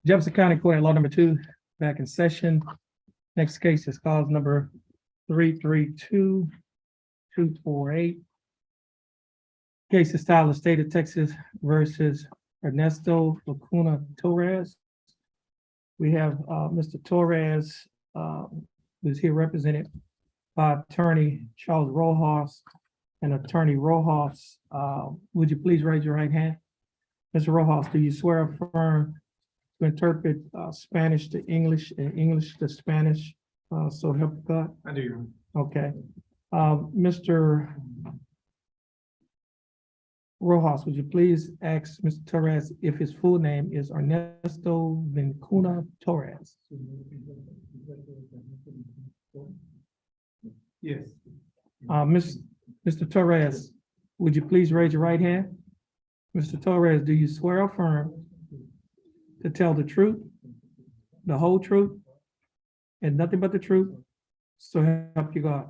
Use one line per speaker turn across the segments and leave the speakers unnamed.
Jefferson County Court at Law number 2, back in session. Next case is cause number 332-248. Case is styled the state of Texas versus Ernesto Lacuna Torres. We have Mr. Torres, who's here represented by attorney Charles Rojas and attorney Rojas. Would you please raise your right hand? Mr. Rojas, do you swear or affirm to interpret Spanish to English and English to Spanish? So help you God?
I do.
Okay. Mr. Rojas, would you please ask Mr. Torres if his full name is Ernesto Vincuna Torres?
Yes.
Mr. Torres, would you please raise your right hand? Mr. Torres, do you swear or affirm to tell the truth, the whole truth, and nothing but the truth? So help you God.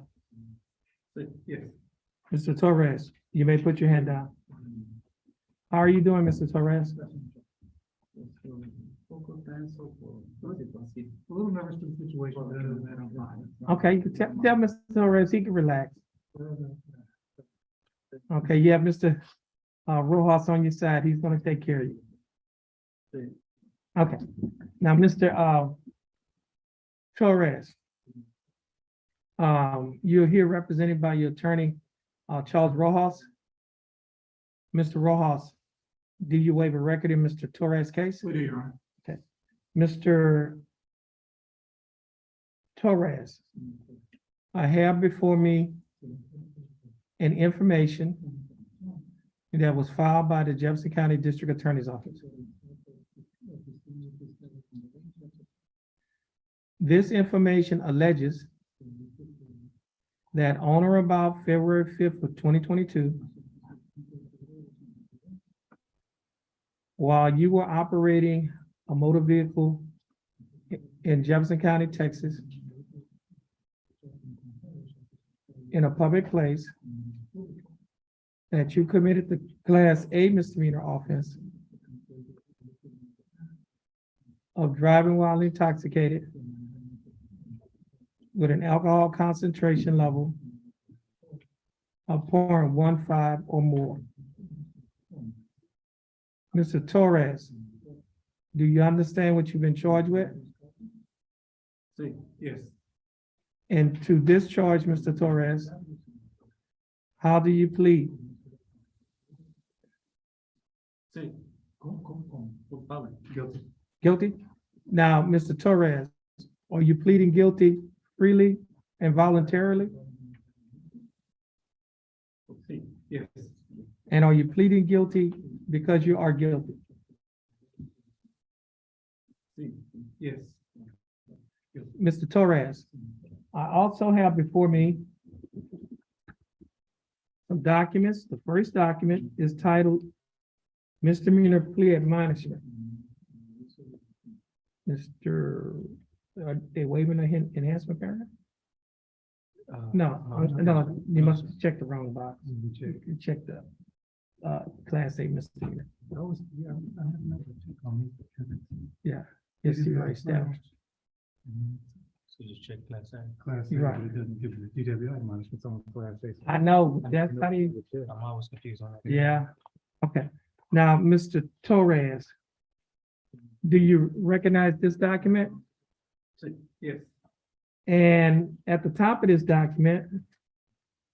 Yes.
Mr. Torres, you may put your hand down. How are you doing, Mr. Torres?
A little nervous for the situation, but other than that, I'm fine.
Okay, you can tell Mr. Torres he can relax. Okay, you have Mr. Rojas on your side. He's gonna take care of you. Okay, now, Mr. Torres, you're here represented by your attorney, Charles Rojas. Mr. Rojas, do you waive a record in Mr. Torres' case?
We do, Your Honor.
Mr. Torres, I have before me an information that was filed by the Jefferson County District Attorney's Office. This information alleges that on or about February 5th of 2022, while you were operating a motor vehicle in Jefferson County, Texas, in a public place, that you committed the Class A misdemeanor offense of driving while intoxicated with an alcohol concentration level of 0.15 or more. Mr. Torres, do you understand what you've been charged with?
Yes.
And to this charge, Mr. Torres, how do you plead?
Guilty.
Guilty? Now, Mr. Torres, are you pleading guilty freely and voluntarily?
Yes.
And are you pleading guilty because you are guilty?
Yes.
Mr. Torres, I also have before me some documents. The first document is titled Misdemeanor Plea Admonishment. Mr. Are they waiving an enhancement paragraph? No, you must check the wrong box. You check the Class A misdemeanor. Yeah, yes, you already established.
So just check Class A.
Class A,
Right.
but it doesn't give you the DWI admonishments on Class A.
I know, but that's how you,
I'm always confused on that.
yeah, okay. Now, Mr. Torres, do you recognize this document?
Yes.
And at the top of this document,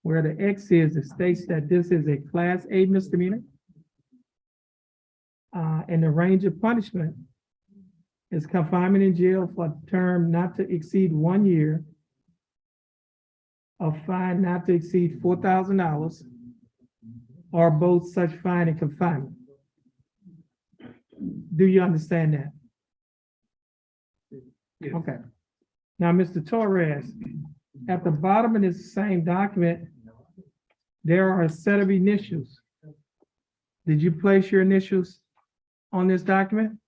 where the X is, it states that this is a Class A misdemeanor. And the range of punishment is confinement in jail for a term not to exceed 1 year, a fine not to exceed $4,000, or both such fine and confinement. Do you understand that?
Yes.
Okay. Now, Mr. Torres, at the bottom of this same document, there are a set of initials. Did you place your initials on this document?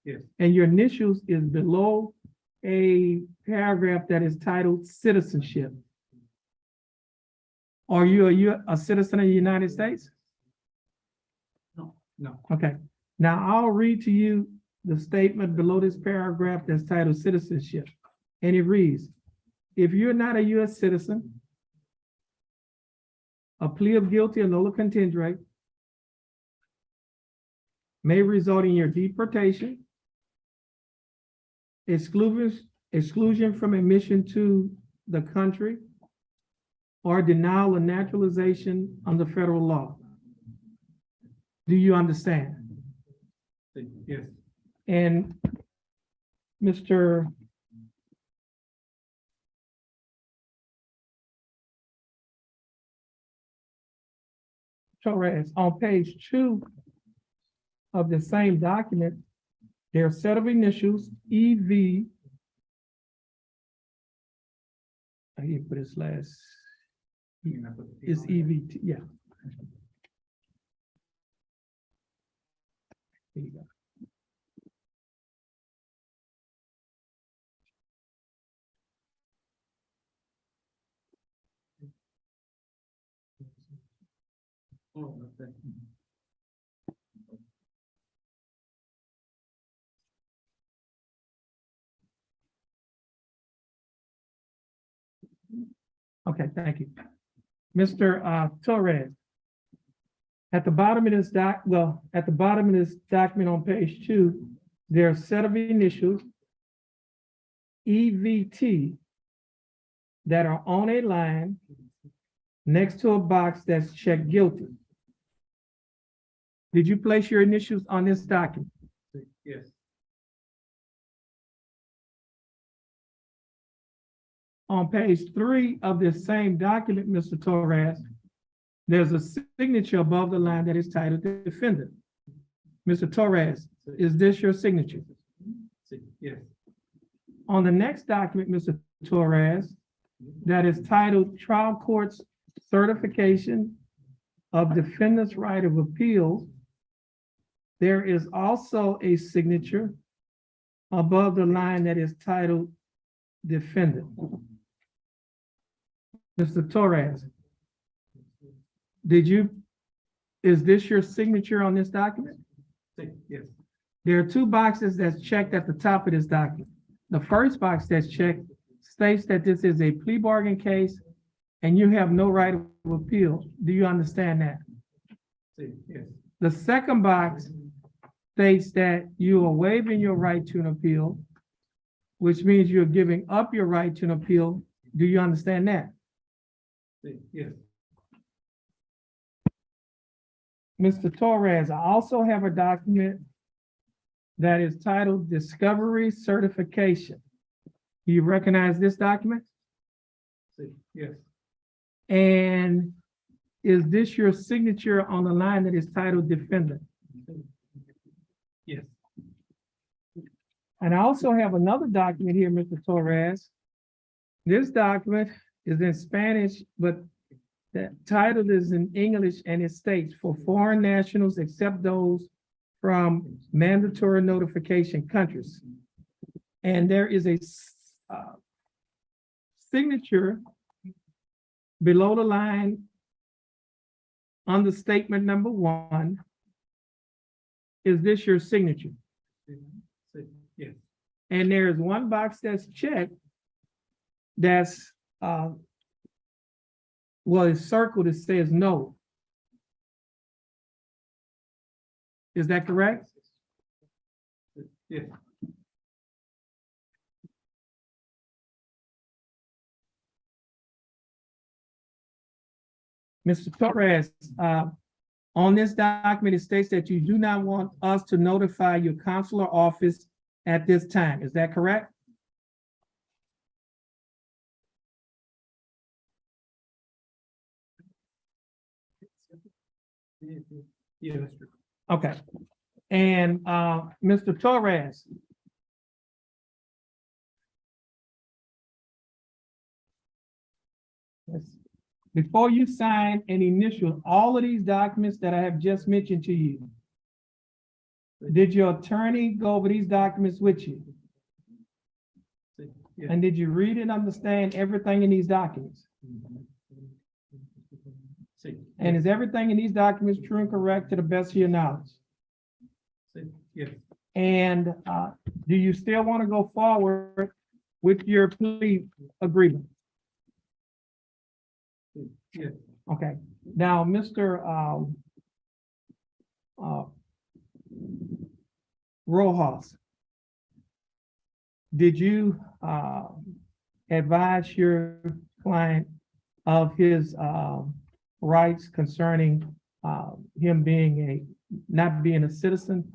Yes.
And your initials is below a paragraph that is titled citizenship. Are you a citizen of the United States?
No.
Okay. Now I'll read to you the statement below this paragraph that's titled citizenship. And it reads, if you're not a US citizen, a plea of guilty or nolo contendere may result in your deportation, exclusion from admission to the country, or denial of naturalization under federal law. Do you understand?
Yes.
And Mr. Torres, on page 2 of the same document, there are a set of initials, EV. I didn't put his last, it's EVT, yeah. There you go.
Oh, okay.
Okay, thank you. Mr. Torres, at the bottom of this at the bottom of this document on page 2, there are a set of initials, EVT, that are on a line next to a box that's checked guilty. Did you place your initials on this document?
Yes.
On page 3 of this same document, Mr. Torres, there's a signature above the line that is titled defendant. Mr. Torres, is this your signature?
Yes.
On the next document, Mr. Torres, that is titled Trial Court's Certification of Defendant's Right of Appeal, there is also a signature above the line that is titled defendant. Mr. Torres, is this your signature on this document?
Yes.
There are 2 boxes that's checked at the top of this document. The first box that's checked states that this is a plea bargain case and you have no right of appeal. Do you understand that?
Yes.
The second box states that you are waiving your right to an appeal, which means you're giving up your right to an appeal. Do you understand that?
Yes.
Mr. Torres, I also have a document that is titled Discovery Certification. Do you recognize this document?
Yes.
And is this your signature on the line that is titled defendant?
Yes.
And I also have another document here, Mr. Torres. This document is in Spanish, but the title is in English, and it states, for foreign nationals except those from mandatory notification countries. And there is a signature below the line under statement number 1. Is this your signature?
Yes.
And there is one box that's checked that's it's circled, it says no. Is that correct?
Yes.
Mr. Torres, on this document, it states that you do not want us to notify your consular office at this time. Is that correct?
Yeah, that's true.
Okay. And Mr. Torres, before you sign and initial all of these documents that I have just mentioned to you, did your attorney go over these documents with you?
Yes.
And did you read and understand everything in these documents? And is everything in these documents true and correct to the best of your knowledge?
Yes.
And do you still want to go forward with your plea agreement?
Yes,
Okay, now, Mr. Rojas, did you advise your client of his rights concerning him not being a citizen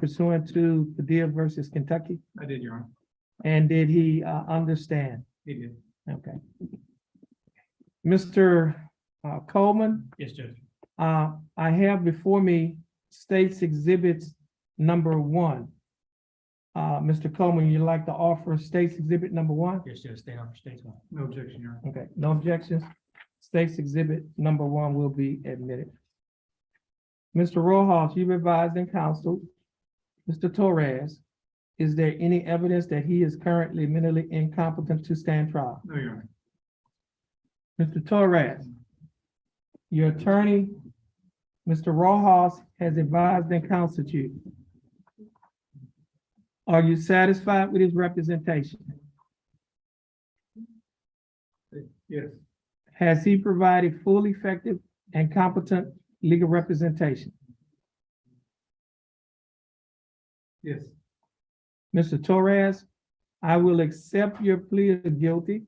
pursuant to Padilla versus Kentucky?
I did, Your Honor.
And did he understand?
He did.
Okay. Mr. Coleman,
Yes, Judge.
I have before me State's Exhibits number 1. Mr. Coleman, you'd like to offer State's Exhibit number 1?
Yes, Judge. State offer State's one. No objection, Your Honor.
Okay, no objections. State's Exhibit number 1 will be admitted. Mr. Rojas, you've advised and counseled Mr. Torres. Is there any evidence that he is currently mentally incompetent to stand trial?
No, Your Honor.
Mr. Torres, your attorney, Mr. Rojas, has advised and counseled you. Are you satisfied with his representation?
Yes,
Has he provided full, effective, and competent legal representation?
yes,
Mr. Torres, I will accept your plea of guilty.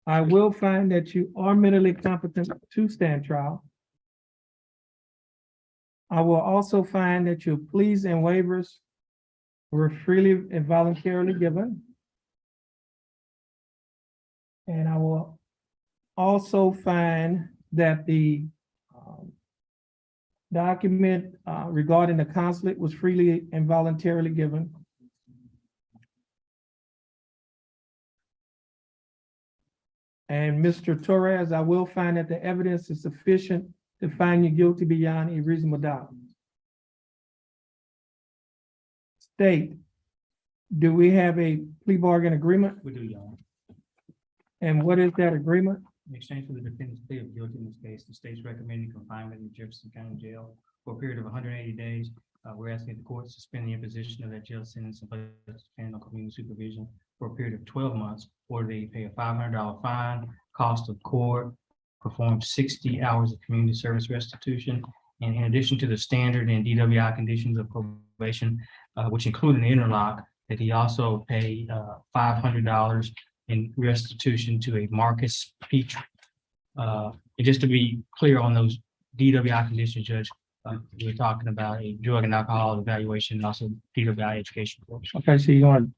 I will find that you are mentally competent to stand trial. I will also find that your pleas and waivers were freely and voluntarily given. And I will also find that the document regarding the consulate was freely and voluntarily given. And Mr. Torres, I will find that the evidence is sufficient to find you guilty beyond a reasonable doubt. State, do we have a plea bargain agreement?
we do, Your Honor.
And what is that agreement?
In exchange for the defendant's plea of guilty in this case, the state's recommending confinement in Jefferson County Jail for a period of 180 days. We're asking the court to suspend the imposition of that jail sentence and place the defendant on community supervision for a period of 12 months, or they pay a $500 fine, cost of court, perform 60 hours of community service restitution. And in addition to the standard and DWI conditions of probation, which include an interlock, that he also pay $500 in restitution to a Marcus Petrie. And just to be clear on those DWI conditions, Judge, we're talking about a drug and alcohol evaluation, and also DWI education course.
Okay, so you want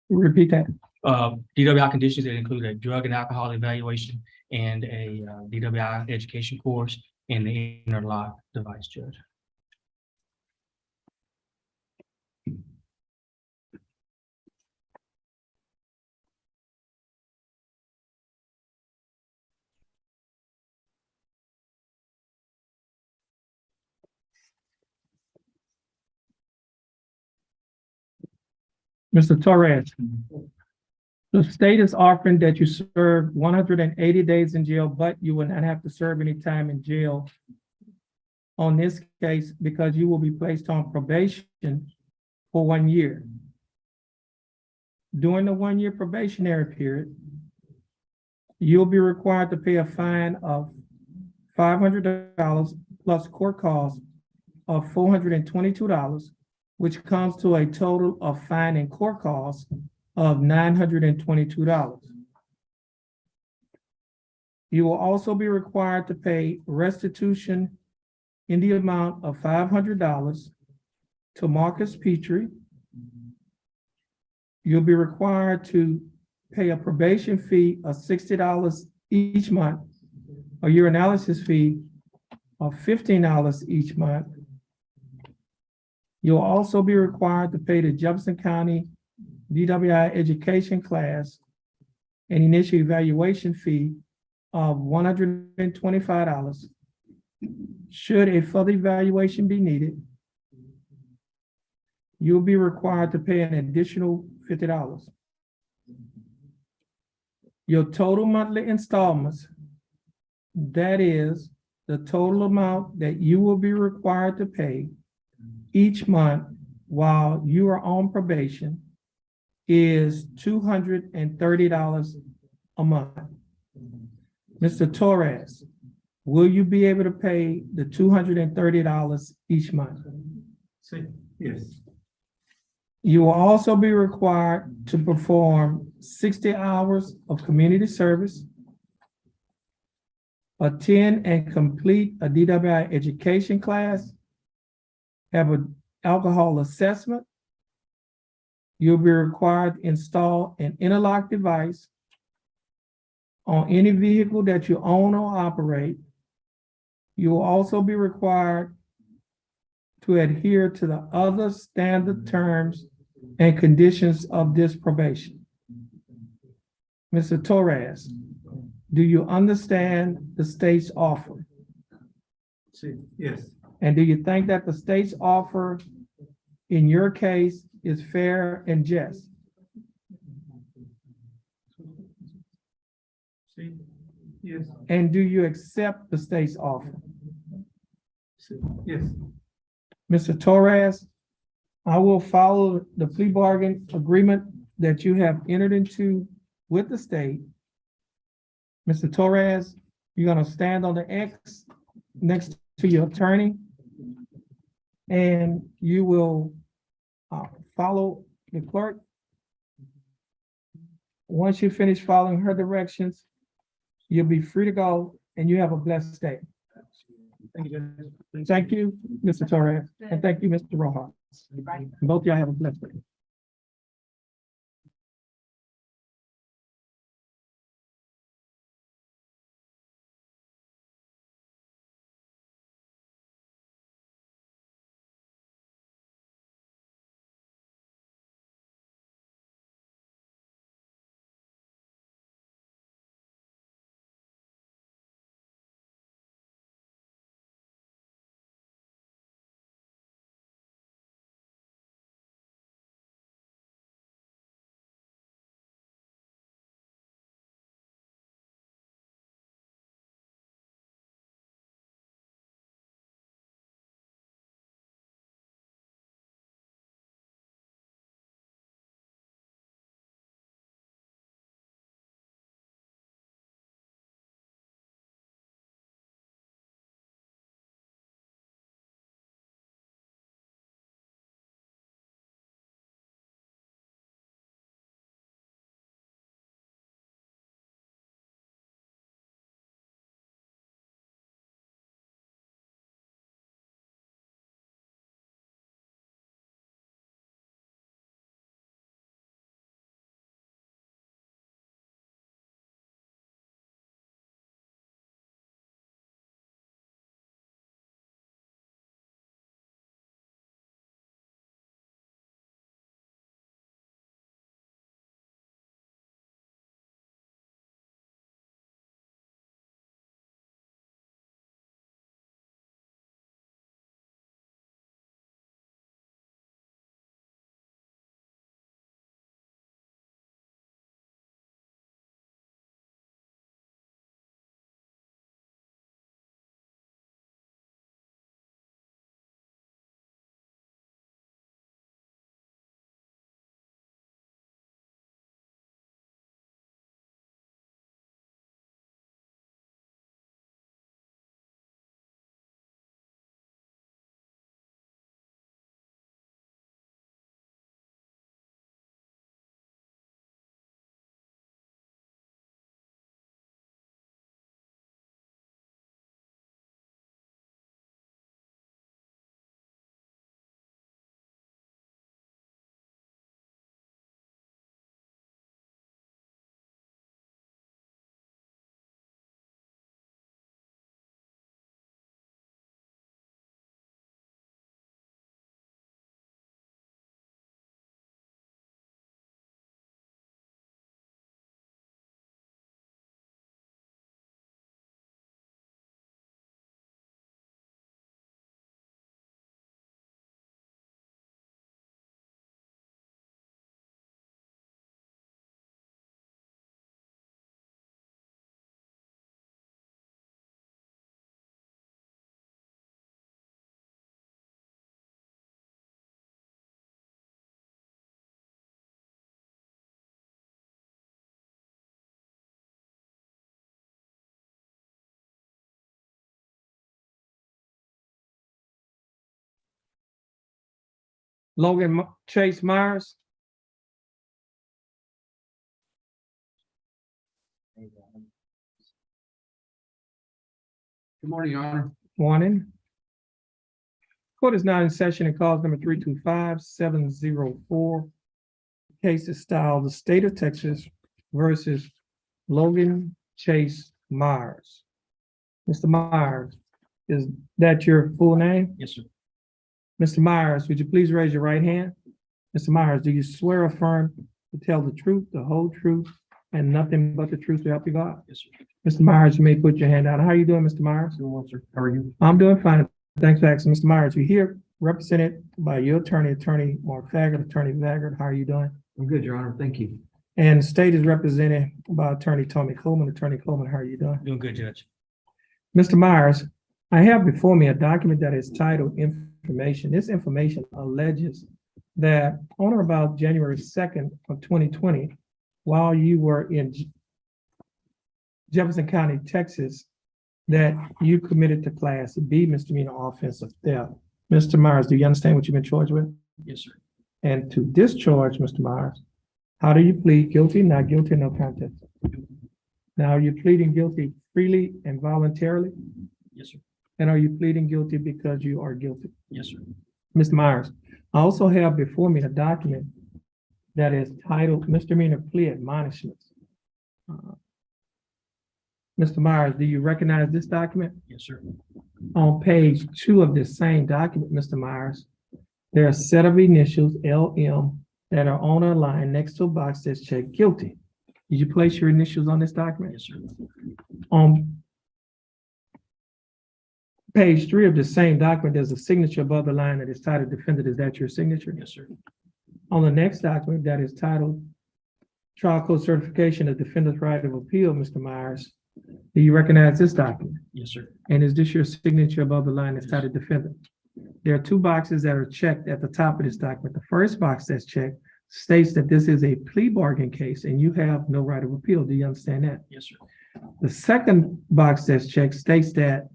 to repeat that?
DWI conditions that include a drug and alcohol evaluation and a DWI education course and the interlock device, Judge.
Mr. Torres, the state is offering that you serve 180 days in jail, but you will not have to serve any time in jail on this case because you will be placed on probation for 1 year. During the 1 year probationary period, you'll be required to pay a fine of $500 plus court costs of $422, which comes to a total of fine and court costs of $922. You will also be required to pay restitution in the amount of $500 to Marcus Petrie. You'll be required to pay a probation fee of $60 each month, a urinalysis fee of $15 each month. You'll also be required to pay the Jefferson County DWI education class an initial evaluation fee of $125. Should a further evaluation be needed, you'll be required to pay an additional $50. Your total monthly installments, that is the total amount that you will be required to pay each month while you are on probation is $230 a month. Mr. Torres, will you be able to pay the $230 each month?
Yes.
You will also be required to perform 60 hours of community service, attend and complete a DWI education class, have an alcohol assessment. You'll be required to install an interlock device on any vehicle that you own or operate. You will also be required to adhere to the other standard terms and conditions of this probation. Mr. Torres, do you understand the state's offer?
Yes.
And do you think that the state's offer in your case is fair and just?
Yes.
And do you accept the state's offer?
Yes.
Mr. Torres, I will follow the plea bargain agreement that you have entered into with the state. Mr. Torres, you're gonna stand on the X next to your attorney. And you will follow the clerk. Once you finish following her directions, you'll be free to go and you have a blessed day.
Thank you, Judge.
Thank you, Mr. Torres, and thank you, Mr. Rojas. Both of y'all have a blessed day. Logan Chase Myers.
Good morning, Your Honor.
Morning. Court is now in session and calls number 325-704. Case is styled the state of Texas versus Logan Chase Myers. Mr. Myers, is that your full name?
Yes, sir.
Mr. Myers, would you please raise your right hand? Mr. Myers, do you swear or affirm to tell the truth, the whole truth, and nothing but the truth to help you God?
Yes, sir.
Mr. Myers, you may put your hand out. How are you doing, Mr. Myers?
Doing well, sir. How are you?
I'm doing fine. Thanks for asking. Mr. Myers, you're here represented by your attorney, Attorney Mark Faggart. Attorney Faggart, how are you doing?
I'm good, Your Honor. Thank you.
And the state is represented by Attorney Tommy Coleman. Attorney Coleman, how are you doing?
Doing good, Judge.
Mr. Myers, I have before me a document that is titled Information. This information alleges that on or about January 2nd of 2020, while you were in Jefferson County, Texas, that you committed to Class B misdemeanor offense of theft. Mr. Myers, do you understand what you've been charged with?
Yes, sir.
And to discharge, Mr. Myers, how do you plead? Guilty, not guilty, no contest? Now, are you pleading guilty freely and voluntarily?
Yes, sir.
And are you pleading guilty because you are guilty?
Yes, sir.
Mr. Myers, I also have before me a document that is titled Misdemeanor Plea Admonishments. Mr. Myers, do you recognize this document?
Yes, sir.
On page 2 of this same document, Mr. Myers, there are a set of initials, LM, that are on a line next to a box that's checked guilty. Did you place your initials on this document?
Yes, sir.
On page 3 of the same document, there's a signature above the line that is titled Defendant. Is that your signature?
Yes, sir.
On the next document that is titled Trial Court Certification of Defendant's Right of Appeal, Mr. Myers, do you recognize this document?
Yes, sir.
And is this your signature above the line that's titled Defendant? There are 2 boxes that are checked at the top of this document. The first box that's checked states that this is a plea bargain case and you have no right of appeal. Do you understand that?
Yes, sir.
The second box that's checked states that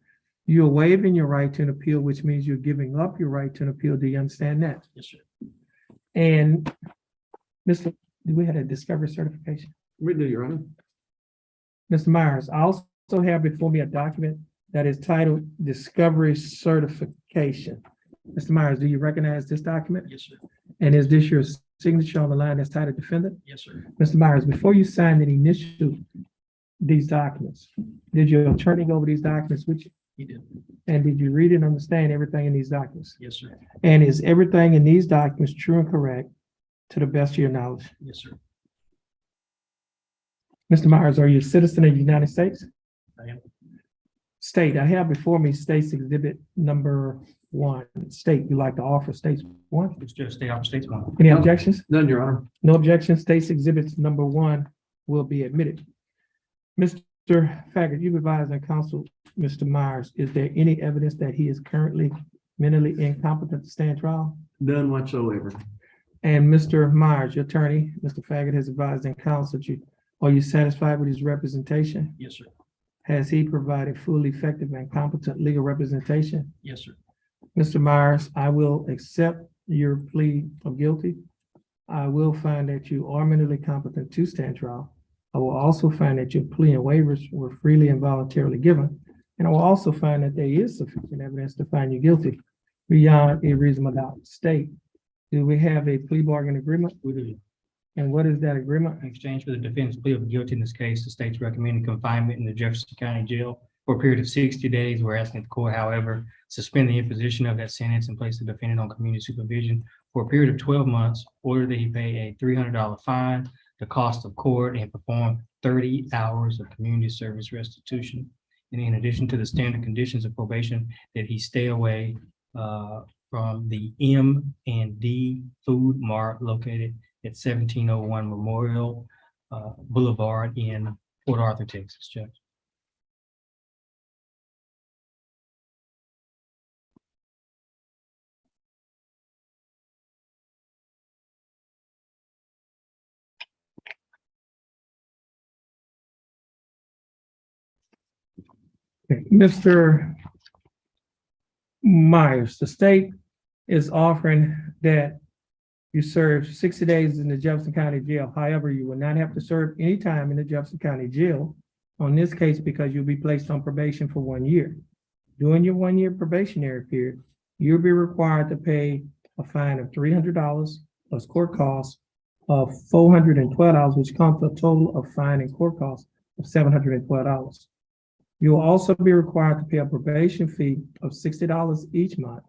you're waiving your right to an appeal, which means you're giving up your right to an appeal. Do you understand that?
Yes, sir.
And Mr. We had a discovery certification.
We do, Your Honor.
Mr. Myers, I also have before me a document that is titled Discovery Certification. Mr. Myers, do you recognize this document?
Yes, sir.
And is this your signature on the line that's titled Defendant?
Yes, sir.
Mr. Myers, before you signed and initialed these documents, did your attorney go over these documents with you?
He did.
And did you read and understand everything in these documents?
Yes, sir.
And is everything in these documents true and correct to the best of your knowledge?
Yes, sir.
Mr. Myers, are you a citizen of the United States?
I am.
State, I have before me State's Exhibit number 1. State, you like to offer State's 1?
It's just stay off state's one.
Any objections?
None, Your Honor.
No objections. State's Exhibits number 1 will be admitted. Mr. Faggart, you've advised on counsel, Mr. Myers, is there any evidence that he is currently mentally incompetent to stand trial?
None whatsoever.
And Mr. Myers, your attorney, Mr. Faggart, has advised on counsel that are you satisfied with his representation?
Yes, sir.
Has he provided full, effective, and competent legal representation?
Yes, sir.
Mr. Myers, I will accept your plea of guilty. I will find that you are mentally competent to stand trial. I will also find that your plea and waivers were freely and voluntarily given. And I will also find that there is sufficient evidence to find you guilty beyond a reasonable doubt. State, do we have a plea bargain agreement?
We do.
And what is that agreement?
In exchange for the defendant's plea of guilty in this case, the state's recommending confinement in the Jefferson County Jail for a period of 60 days. We're asking the court, however, suspend the imposition of that sentence and place the defendant on community supervision for a period of 12 months, order that he pay a $300 fine, the cost of court, and perform 30 hours of community service restitution. And in addition to the standard conditions of probation, that he stay away from the M&D Food Mart located at 1701 Memorial Boulevard in Port Arthur, Texas, Judge.
Okay, Mr. Myers, the state is offering that you serve 60 days in the Jefferson County Jail. However, you will not have to serve any time in the Jefferson County Jail on this case because you'll be placed on probation for 1 year. During your 1 year probationary period, you'll be required to pay a fine of $300 plus court costs of $412, which comes to a total of fine and court costs of $712. You will also be required to pay a probation fee of $60 each month,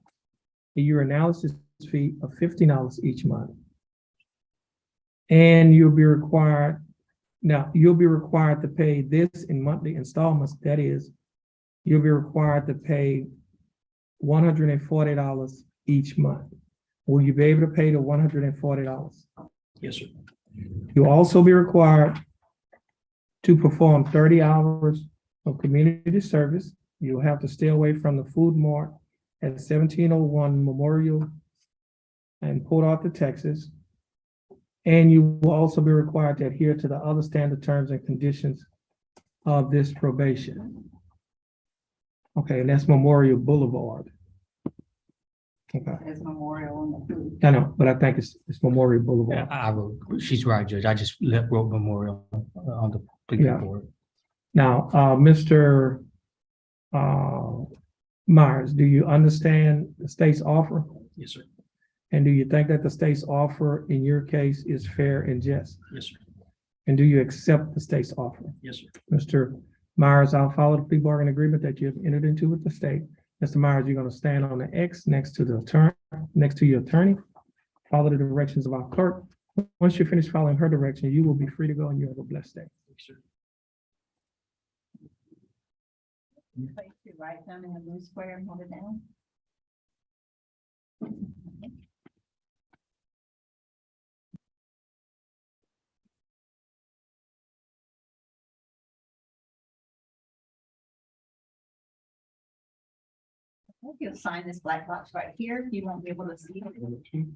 a urinalysis fee of $15 each month. And you'll be required to pay this in monthly installments. That is, you'll be required to pay $140 each month. Will you be able to pay the $140?
Yes, sir.
You'll also be required to perform 30 hours of community service. You'll have to stay away from the food mart at 1701 Memorial in Port Arthur, Texas. And you will also be required to adhere to the other standard terms and conditions of this probation. Okay, and that's Memorial Boulevard. Okay,
There's memorial on the food.
I know, but I think it's Memorial
Yeah,
Boulevard.
I wrote, she's right, Judge. I just wrote memorial on the plea
Yeah.
report.
Now, Mr. Myers, do you understand the state's offer?
Yes, sir.
And do you think that the state's offer in your case is fair and just?
Yes, sir.
And do you accept the state's offer?
Yes, sir.
Mr. Myers, I'll follow the plea bargain agreement that you have entered into with the state. Mr. Myers, you're going to stand on the X next to the attorney, next to your attorney. Follow the directions of our clerk. Once you finish following her direction, you will be free to go and you have a blessed day.
Yes, sir.
Place your right thumb in the blue square and hold it down. If you'll sign this black box right here, you won't be able to see it.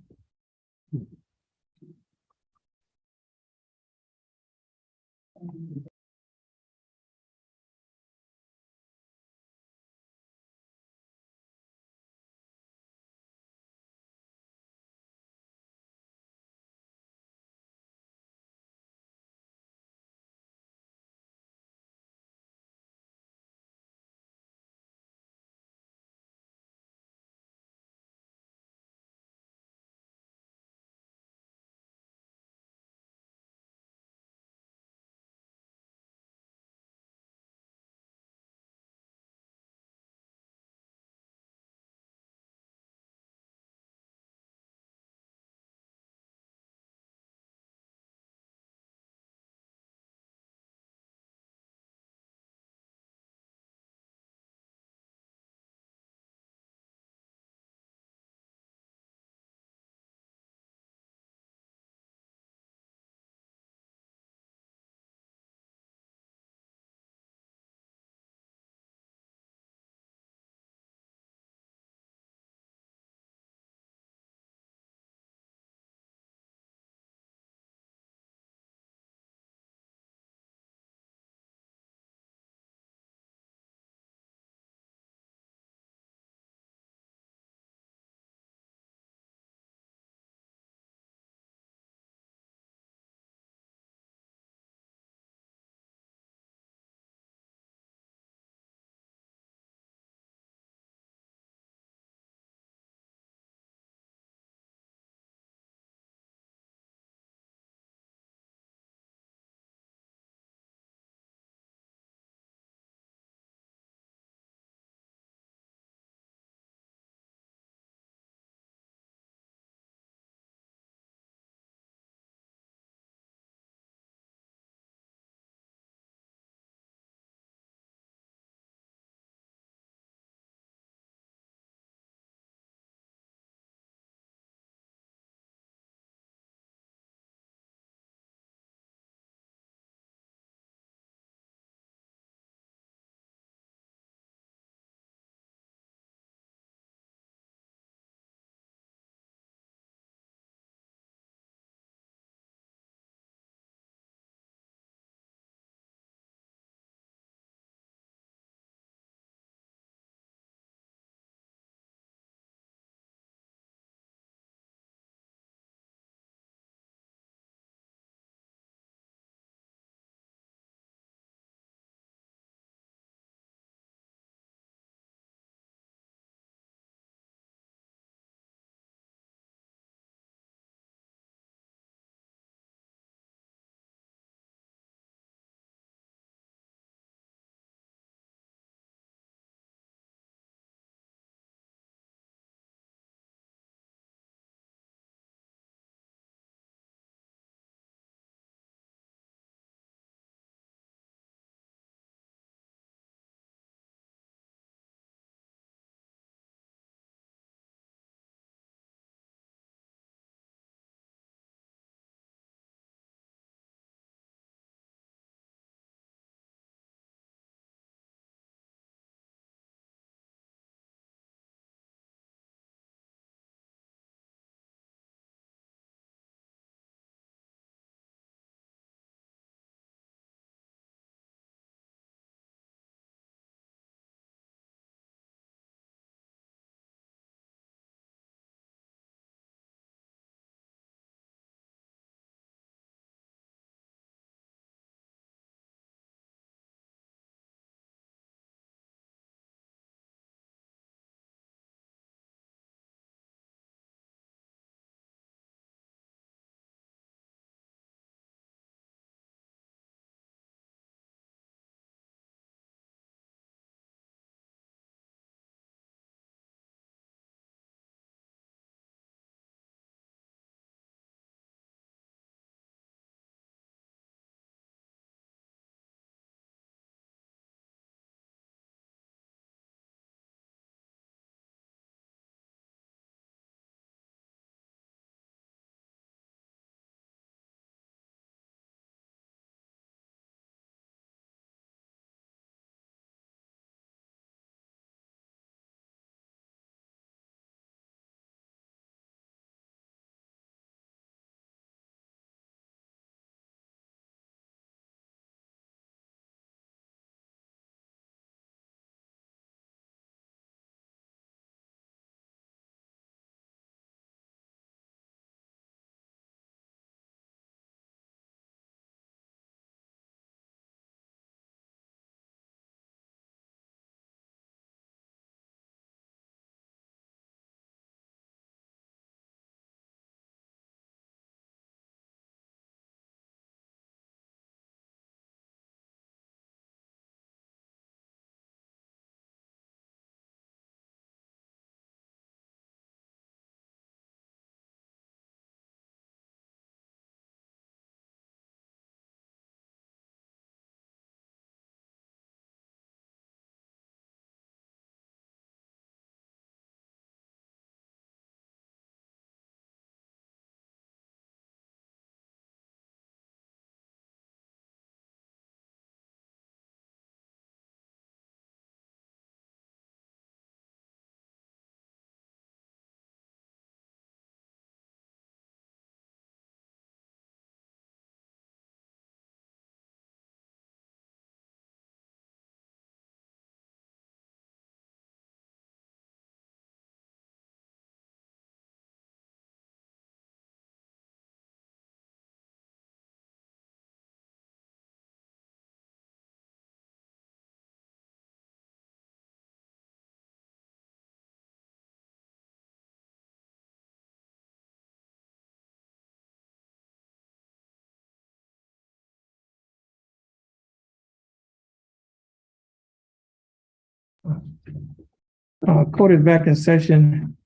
Court is back in session.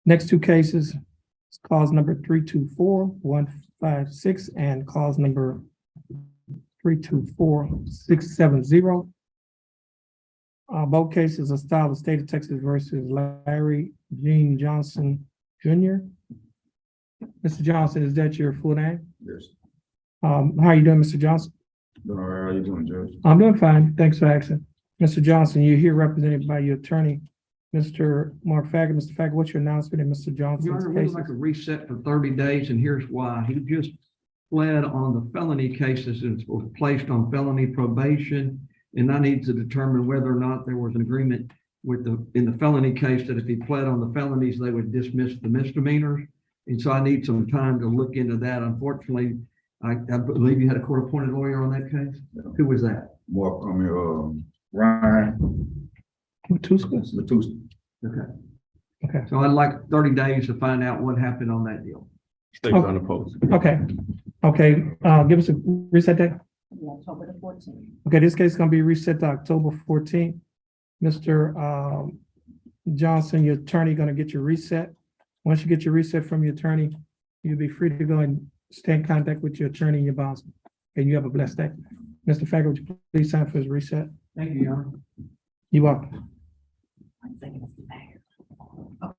Next two cases, it's cause number 324-156 and cause number 324-670. Both cases are styled the state of Texas versus Larry Gene Johnson Jr. Mr. Johnson, is that your full name?
Yes.
How are you doing, Mr. Johnson?
Doing all right. How you doing, Judge?
I'm doing fine. Thanks for asking. Mr. Johnson, you're here represented by your attorney, Mr. Mark Faggett. Mr. Faggett, what's your announcement in Mr.
Your
Johnson's
Honor, we'd
case?
like a reset for 30 days, and here's why. He just fled on the felony cases and was placed on felony probation. And I need to determine whether or not there was an agreement with in the felony case that if he pled on the felonies, they would dismiss the misdemeanors. And so I need some time to look into that. Unfortunately, I believe you had a court-appointed lawyer on that case.
Yeah.
Who was that?
Ryan
Matuska?
Matuska.
Okay.
Okay.
So I'd like 30 days to find out what happened on that deal.
Stays on the post.
Okay. Okay. Give us a reset date.
October the 14th.
Okay, this case is gonna be reset to October 14th. Mr. Johnson, your attorney gonna get your reset. Once you get your reset from your attorney, you'll be free to go and stay in contact with your attorney and your boss. And you have a blessed day. Mr. Faggett, would you please sign for his reset?
Thank you, Your Honor.
You're welcome.
1 second, Mr. Banger. Okay.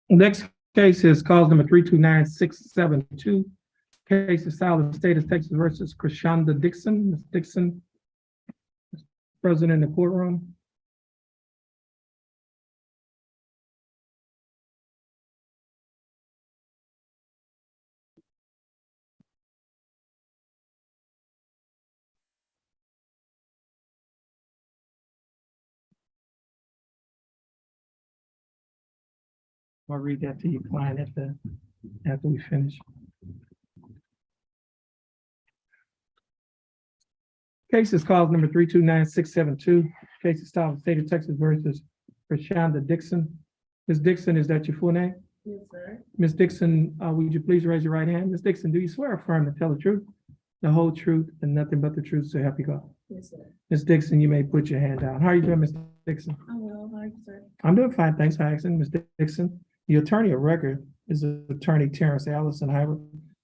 Next case is cause number 329-672. Case is filed in the state of Texas versus Krishanda Dixon. Ms. Dixon, present in the courtroom. I'll read that to your client after we finish. Case is called number 329-672. Case is filed in the state of Texas versus Krishanda Dixon. Ms. Dixon, is that your full name?
Yes, sir.
Ms. Dixon, would you please raise your right hand? Ms. Dixon, do you swear or affirm to tell the truth, the whole truth, and nothing but the truth, so help you God?
Yes, sir.
Ms. Dixon, you may put your hand down. How are you doing, Ms. Dixon?
I will, hi, sir.
I'm doing fine, thanks for asking, Ms. Dixon. Your attorney of record is Attorney Terrence Allison. However,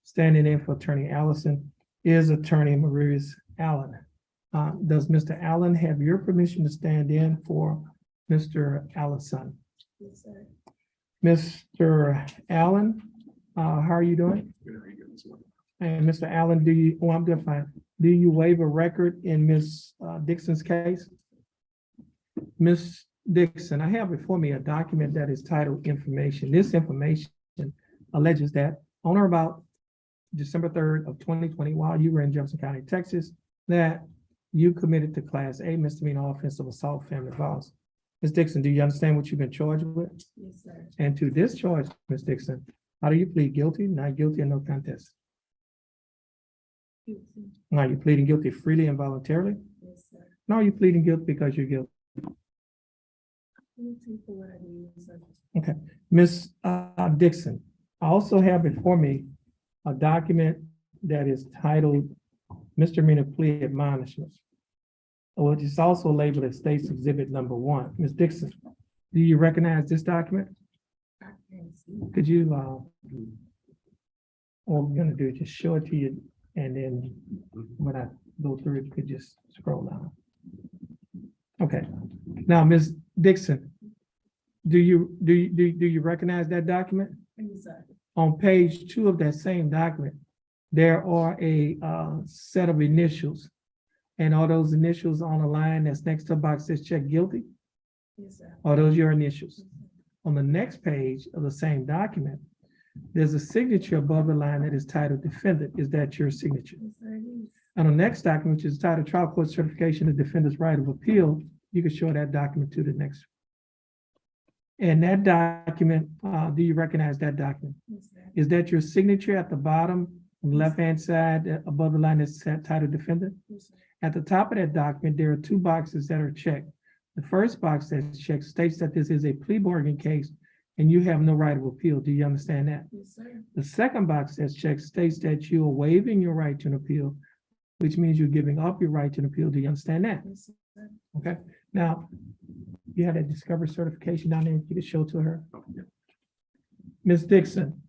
standing in for Attorney Allison is Attorney Maurice Allen. Does Mr. Allen have your permission to stand in for Mr. Allison?
Yes, sir.
Mr. Allen, how are you doing? And Mr. Allen, I'm doing fine. Do you waive a record in Ms. Dixon's case? Ms. Dixon, I have before me a document that is titled information. This information alleges that on or about December 3rd of 2020, while you were in Jefferson County, Texas, that you committed to Class A misdemeanor offense of assault, family violence. Ms. Dixon, do you understand what you've been charged with?
Yes, sir.
And to this charge, Ms. Dixon, how do you plead guilty, not guilty, or no contest?
Yes,
Are you pleading guilty freely and voluntarily?
sir.
No, you're pleading guilty because you're guilty.
Guilty for what I did, yes, sir.
Okay, Ms. Dixon, I also have before me a document that is titled Misdemeanor Plea Admonishments, which is also labeled as State's Exhibit Number 1. Ms. Dixon, do you recognize this document?
I can't see.
Could you, what we're gonna do is just show it to you, and then when I go through it, you could just scroll down. Okay, now, Ms. Dixon, do you recognize that document?
Yes, sir.
On page 2 of that same document, there are a set of initials. And are those initials on a line that's next to a box that says check guilty?
Yes, sir.
Are those your initials? On the next page of the same document, there's a signature above the line that is titled defendant. Is that your signature?
Yes, sir, it is.
On the next document, which is titled trial court certification of defendant's right of appeal, you can show that document to the next. And that document, do you recognize that document?
Yes, sir.
Is that your signature at the bottom, left-hand side, above the line that's titled defendant?
Yes, sir.
At the top of that document, there are two boxes that are checked. The first box that's checked states that this is a plea bargain case and you have no right of appeal. Do you understand that?
Yes, sir.
The second box that's checked states that you are waiving your right to an appeal, which means you're giving up your right to an appeal. Do you understand that?
Yes, sir.
Okay. Now, you had a discovery certification down there. You can show to her. Ms. Dixon,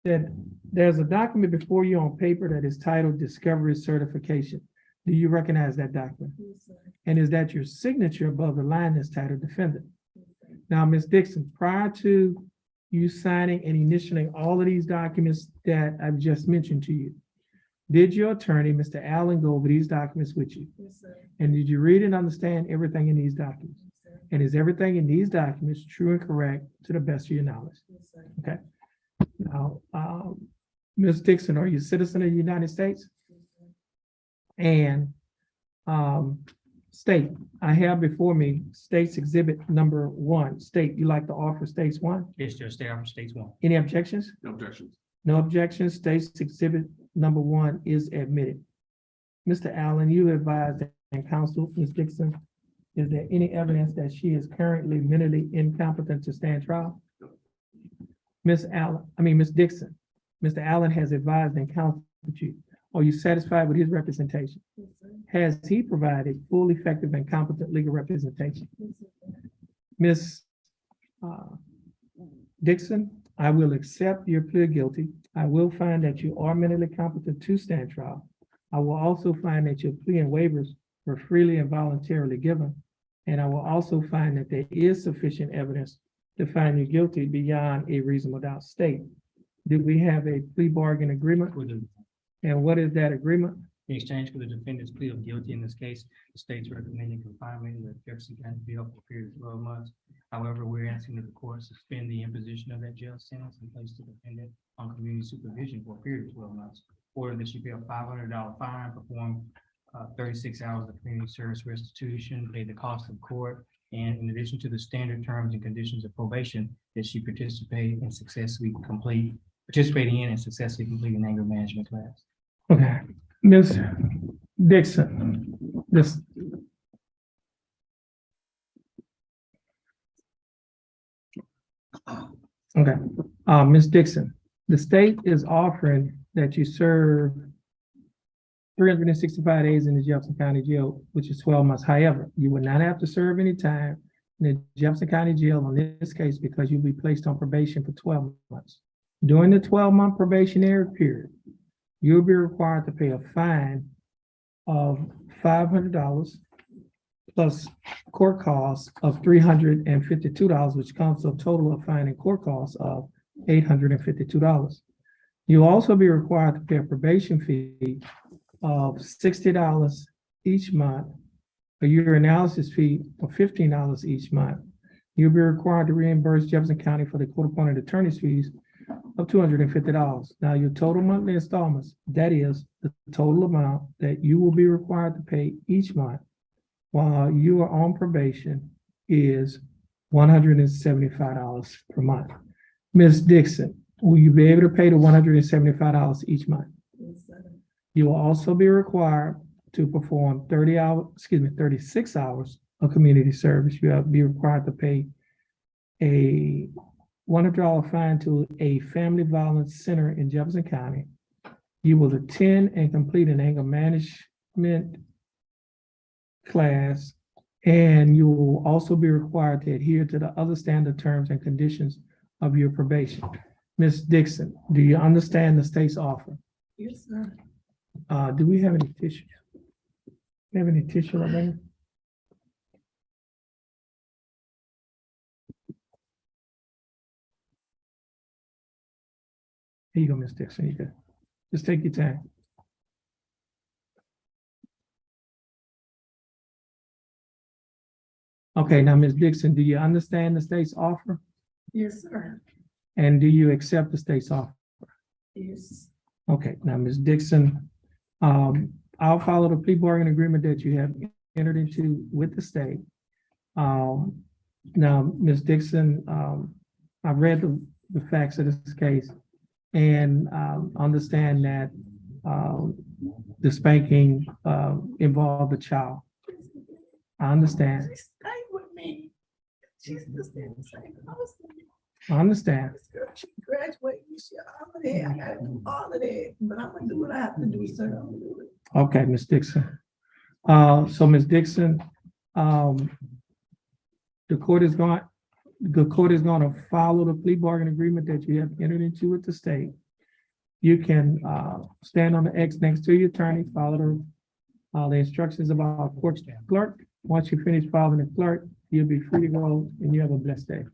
that there's a document before you on paper that is titled discovery certification. Do you recognize that document?
Yes, sir.
And is that your signature above the line that's titled defendant?
Yes, sir.
Now, Ms. Dixon, prior to you signing and initialing all of these documents that I've just mentioned to you, did your attorney, Mr. Allen, go over these documents with you?
Yes, sir.
And did you read and understand everything in these documents?
Yes, sir.
And is everything in these documents true and correct to the best of your knowledge?
Yes, sir.
Okay. Now, Ms. Dixon, are you a citizen of the United States?
Yes, sir.
And state, I have before me state's exhibit number 1. State, you like to offer states 1?
Yes, Judge, stay on for states one.
Any objections?
No objections.
No objections. State's exhibit number 1 is admitted. Mr. Allen, you advised and counsel, Ms. Dixon, is there any evidence that she is currently mentally incompetent to stand trial? Ms. Dixon, Mr. Allen has advised and counseled you. Are you satisfied with his representation?
Yes, sir.
Has he provided full, effective, and competent legal representation?
Yes, sir.
Ms. Dixon, I will accept your plea of guilty. I will find that you are mentally competent to stand trial. I will also find that your plea and waivers were freely and voluntarily given. And I will also find that there is sufficient evidence to find you guilty beyond a reasonable doubt. State, do we have a plea bargain agreement?
For the,
And what is that agreement?
in exchange for the defendant's plea of guilty in this case, the state's recommending confinement in the Jefferson County Jail for a period of 12 months. However, we're asking that the court suspend the imposition of that jail sentence and place the defendant on community supervision for a period of 12 months. Order that she pay a $500 fine, perform 36 hours of community service restitution, pay the cost of court, and in addition to the standard terms and conditions of probation, that she participating in and successfully complete an anger management class.
Okay, Ms. Dixon, this. Okay, Ms. Dixon, the state is offering that you serve 365 days in the Jefferson County Jail, which is 12 months. However, you would not have to serve any time in the Jefferson County Jail on this case because you'll be placed on probation for 12 months. During the 12-month probationary period, you'll be required to pay a fine of $500 plus court costs of $352, which comes to a total of fine and court costs of $852. You'll also be required to pay a probation fee of $60 each month, a urinalysis fee of $15 each month. You'll be required to reimburse Jefferson County for the court-appointed attorney's fees of $250. Now, your total monthly installments, that is the total amount that you will be required to pay each month while you are on probation, is $175 per month. Ms. Dixon, will you be able to pay the $175 each month?
Yes, sir.
You will also be required to perform 36 hours of community service. You will be required to pay a $100 fine to a family violence center in Jefferson County. You will attend and complete an anger management class, and you will also be required to adhere to the other standard terms and conditions of your probation. Ms. Dixon, do you understand the state's offer?
Yes, sir.
Do we have any tissue? Do we have any tissue up there? Here you go, Ms. Dixon, you good. Just take your time. Okay, now, Ms. Dixon, do you understand the state's offer?
Yes, sir.
And do you accept the state's offer?
Yes.
Okay, now, Ms. Dixon, I'll follow the plea bargaining agreement that you have entered into with the state. Now, Ms. Dixon, I've read the facts of this case and understand that the spanking involved a child. I understand.
She stayed with me. She's still staying in the same house with me.
I understand.
This girl, she graduated this year. All of that, I gotta do all of that, but I'm gonna do what I have to do, sir. I'm gonna do it.
Okay, Ms. Dixon. So Ms. Dixon, the court is going to follow the plea bargain agreement that you have entered into with the state. You can stand on the X next to your attorney, follow the instructions of our court clerk. Once you finish following the clerk, you'll be free to go and you have a blessed day.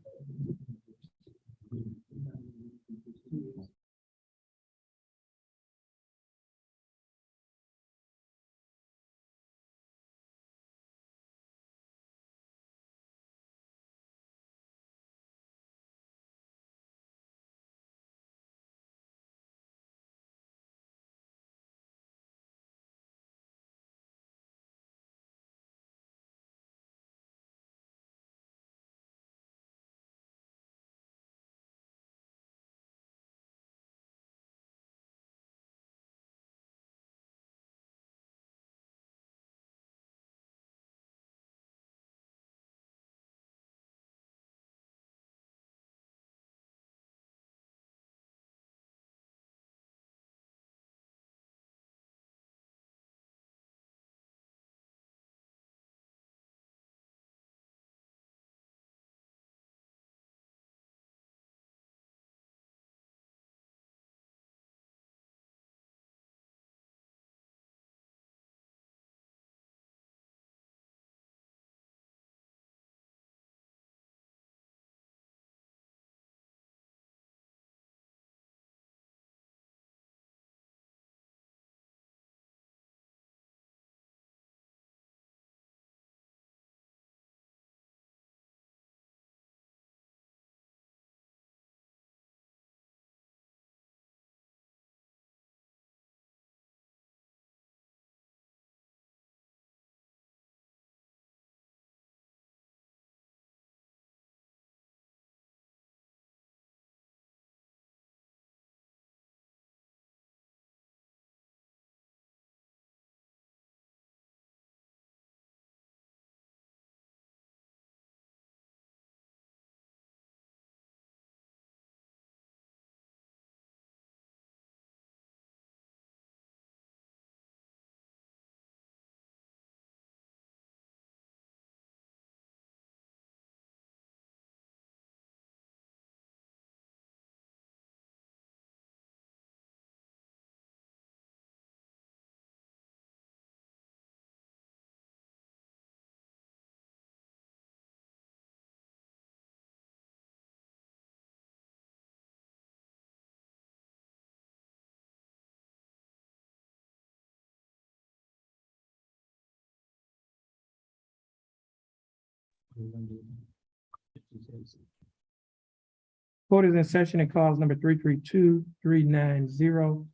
Court is in session and calls number 332-390.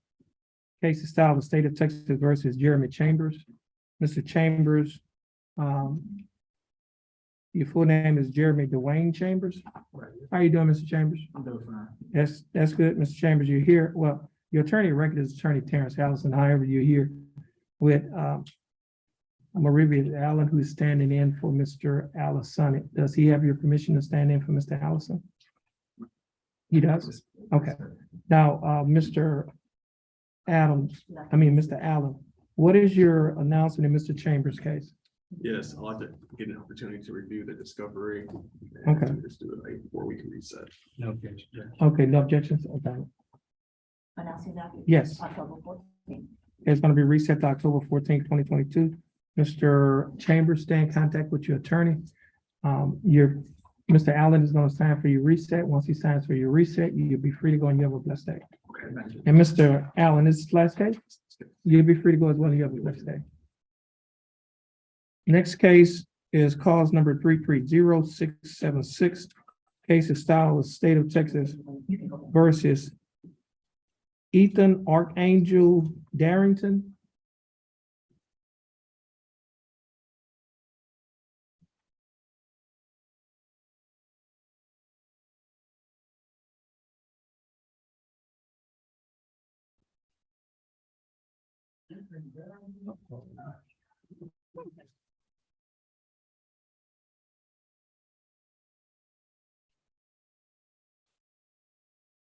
Case is styled the state of Texas versus Jeremy Chambers. Mr. Chambers, your full name is Jeremy Dwayne Chambers. How you doing, Mr. Chambers?
I'm doing fine.
That's good, Mr. Chambers. You're here. Well, your attorney of record is Attorney Terrence Allison. However, you're here with Marivia Allen, who's standing in for Mr. Allison. Does he have your permission to stand in for Mr. Allison? He does? Okay. Now, Mr. Allen, what is your announcement in Mr. Chambers' case?
Yes, I'd like to get an opportunity to review the discovery.
Okay.
And just do it like 4 week reset.
No objection, Judge.
Okay, no objections? Okay.
Announcing that.
Yes,
October 14th.
it's gonna be reset to October 14th, 2022. Mr. Chambers, stay in contact with your attorney. Mr. Allen is gonna sign for your reset. Once he signs for your reset, you'll be free to go and you have a blessed day.
Okay, thank you.
And Mr. Allen, this is the last case? You'll be free to go as well. You have the next day. Next case is cause number 330676. Case is style of State of Texas versus Ethan Archangel Darrington.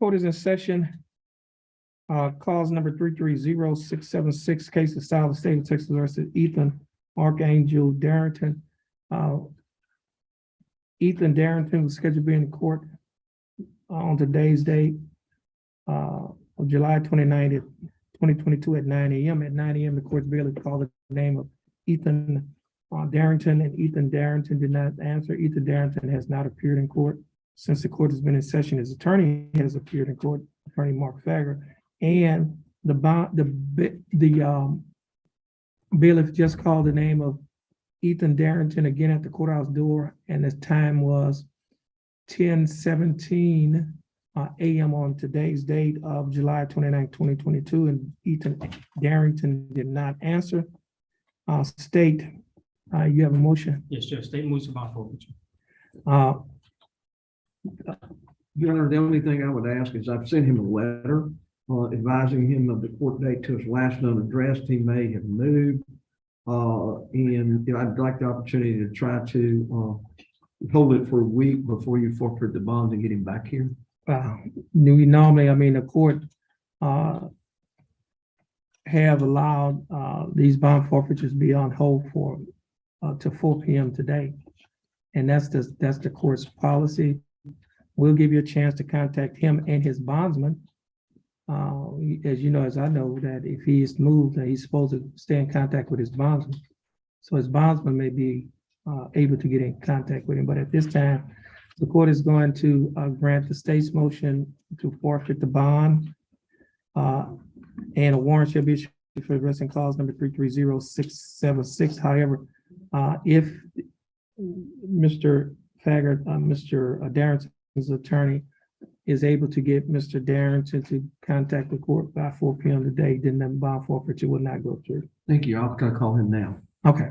Court is in session. Cause number 330676, case of style of State of Texas versus Ethan Archangel Darrington. Ethan Darrington was scheduled to be in court on today's date of July 29th, 2022 at 9 a.m. At 9 a.m., the court's bailiff called the name of Ethan Darrington, and Ethan Darrington did not answer. Ethan Darrington has not appeared in court. Since the court has been in session, his attorney has appeared in court, Attorney Mark Fager, and the bailiff just called the name of Ethan Darrington again at the courthouse door, and the time was 10:17 a.m. on today's date of July 29, 2022, and Ethan Darrington did not answer. State, you have a motion.
Yes, Judge, state moves to bond forfeiture.
Your Honor, the only thing I would ask is I've sent him a letter advising him of the court date to his last known address. He may have moved. And I'd like the opportunity to try to hold it for a week before you forfeit the bonds and get him back here.
Normally, I mean, the court have allowed these bond forfeitures to be on hold for to 4 p.m. today. And that's the court's policy. We'll give you a chance to contact him and his bondsman. As you know, as I know, that if he is moved, that he's supposed to stay in contact with his bondsman. So his bondsman may be able to get in contact with him. But at this time, the court is going to grant the state's motion to forfeit the bond. And a warrant shall be issued for addressing clause number 330676. However, if Mr. Fager, Mr. Darrington's attorney is able to get Mr. Darrington to contact the court by 4 p.m. today, then the bond forfeiture will not go through.
Thank you. I'll call him now.
Okay.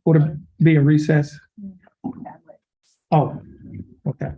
Would it be a recess? Oh, okay.